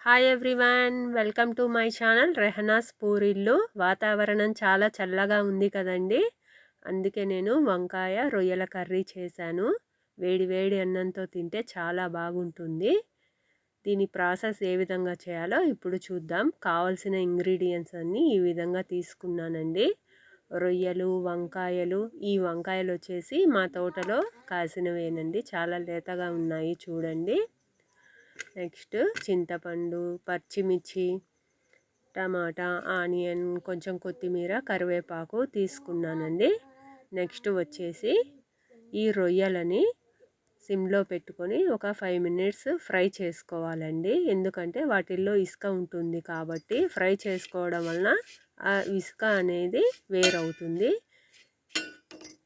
Hi everyone, welcome to my channel Rehana's పూరిల్లు. వాతావరణం చాలా చల్లగా ఉంది కదండి. అందుకే నేను వంకాయ రొయ్యల కర్రీ చేశాను. వేడి వేడి అన్నంతో తింటే చాలా బాగుంటుంది. దీని ప్రాసెస్ ఏ విధంగా చేయాలో ఇప్పుడు చూద్దాం. కావాల్సిన ఇంగ్రీడియంట్స్ అన్నీ ఈ విధంగా తీసుకున్నానండి. రొయ్యలు, వంకాయలు. ఈ వంకాయలు వచ్చేసి మా తోటలో కాసినవేనండి, చాలా లేతగా ఉన్నాయి చూడండి. నెక్స్ట్ చింతపండు, పచ్చిమిర్చి, టమాటా, ఆనియన్, కొంచెం కొత్తిమీర, కరివేపాకు తీసుకున్నానండి. నెక్స్ట్ వచ్చేసి ఈ రొయ్యలని సిమ్లో పెట్టుకొని ఒక 5 మినిట్స్ ఫ్రై చేసుకోవాలండి. ఎందుకంటే వాటిల్లో ఇసుక ఉంటుంది కాబట్టి ఫ్రై చేసుకోవడం వలన ఆ ఇసుక అనేది వేరవుతుంది.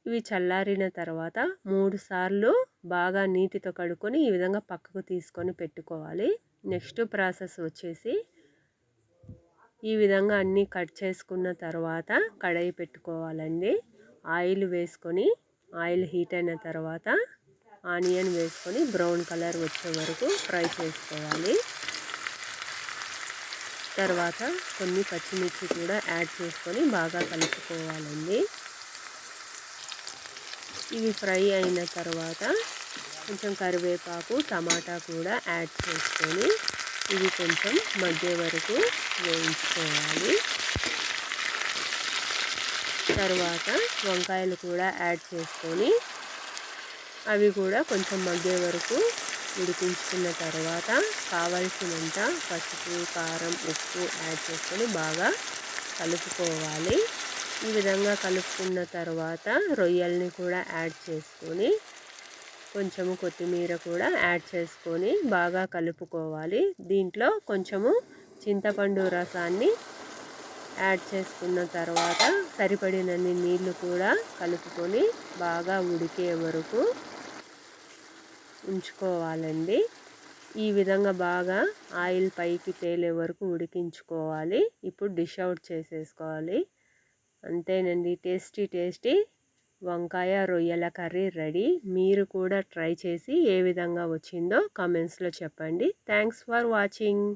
ఇవి చల్లారిన తర్వాత 3 సార్లు బాగా నీటితో కడుక్కొని ఈ విధంగా పక్కకు తీసుకొని పెట్టుకోవాలి. నెక్స్ట్ ప్రాసెస్ వచ్చేసి ఈ విధంగా అన్నీ కట్ చేసుకున్న తర్వాత కడాయి పెట్టుకోవాలండి. ఆయిల్ వేసుకొని ఆయిల్ హీట్ అయిన తర్వాత ఆనియన్ వేసుకొని బ్రౌన్ కలర్ వచ్చే వరకు ఫ్రై చేసుకోవాలి. తర్వాత కొన్ని పచ్చిమిర్చి కూడా యాడ్ చేసుకొని బాగా కలుపుకోవాలండి. ఇవి ఫ్రై అయిన తర్వాత కొంచెం కరివేపాకు, టమాటా కూడా యాడ్ చేసుకొని ఇవి కొంచెం మగ్గే వరకు వేయించుకోవాలి. తర్వాత వంకాయలు కూడా యాడ్ చేసుకొని అవి కూడా కొంచెం మగ్గే వరకు ఉడికించుకున్న తర్వాత కావలసినంత పసుపు, కారం, ఉప్పు యాడ్ చేసుకొని బాగా కలుపుకోవాలి. ఈ విధంగా కలుపుకున్న తర్వాత రొయ్యల్ని కూడా యాడ్ చేసుకొని కొంచెము కొత్తిమీర కూడా యాడ్ చేసుకొని బాగా కలుపుకోవాలి. దీంట్లో కొంచెము చింతపండు రసాన్ని యాడ్ చేసుకున్న తర్వాత సరిపడినన్ని నీళ్లు కూడా కలుపుకొని బాగా ఉడికే వరకు ఉంచుకోవాలండి. ఈ విధంగా బాగా ఆయిల్ పైకి తేలే వరకు ఉడికించుకోవాలి. ఇప్పుడు డిష్ అవుట్ చేసేసుకోవాలి. అంతేనండి, టేస్టీ వంకాయ రొయ్యల కర్రీ రెడీ. మీరు కూడా ట్రై చేసి ఏ విధంగా వచ్చిందో కామెంట్స్లో చెప్పండి. Thanks for watching.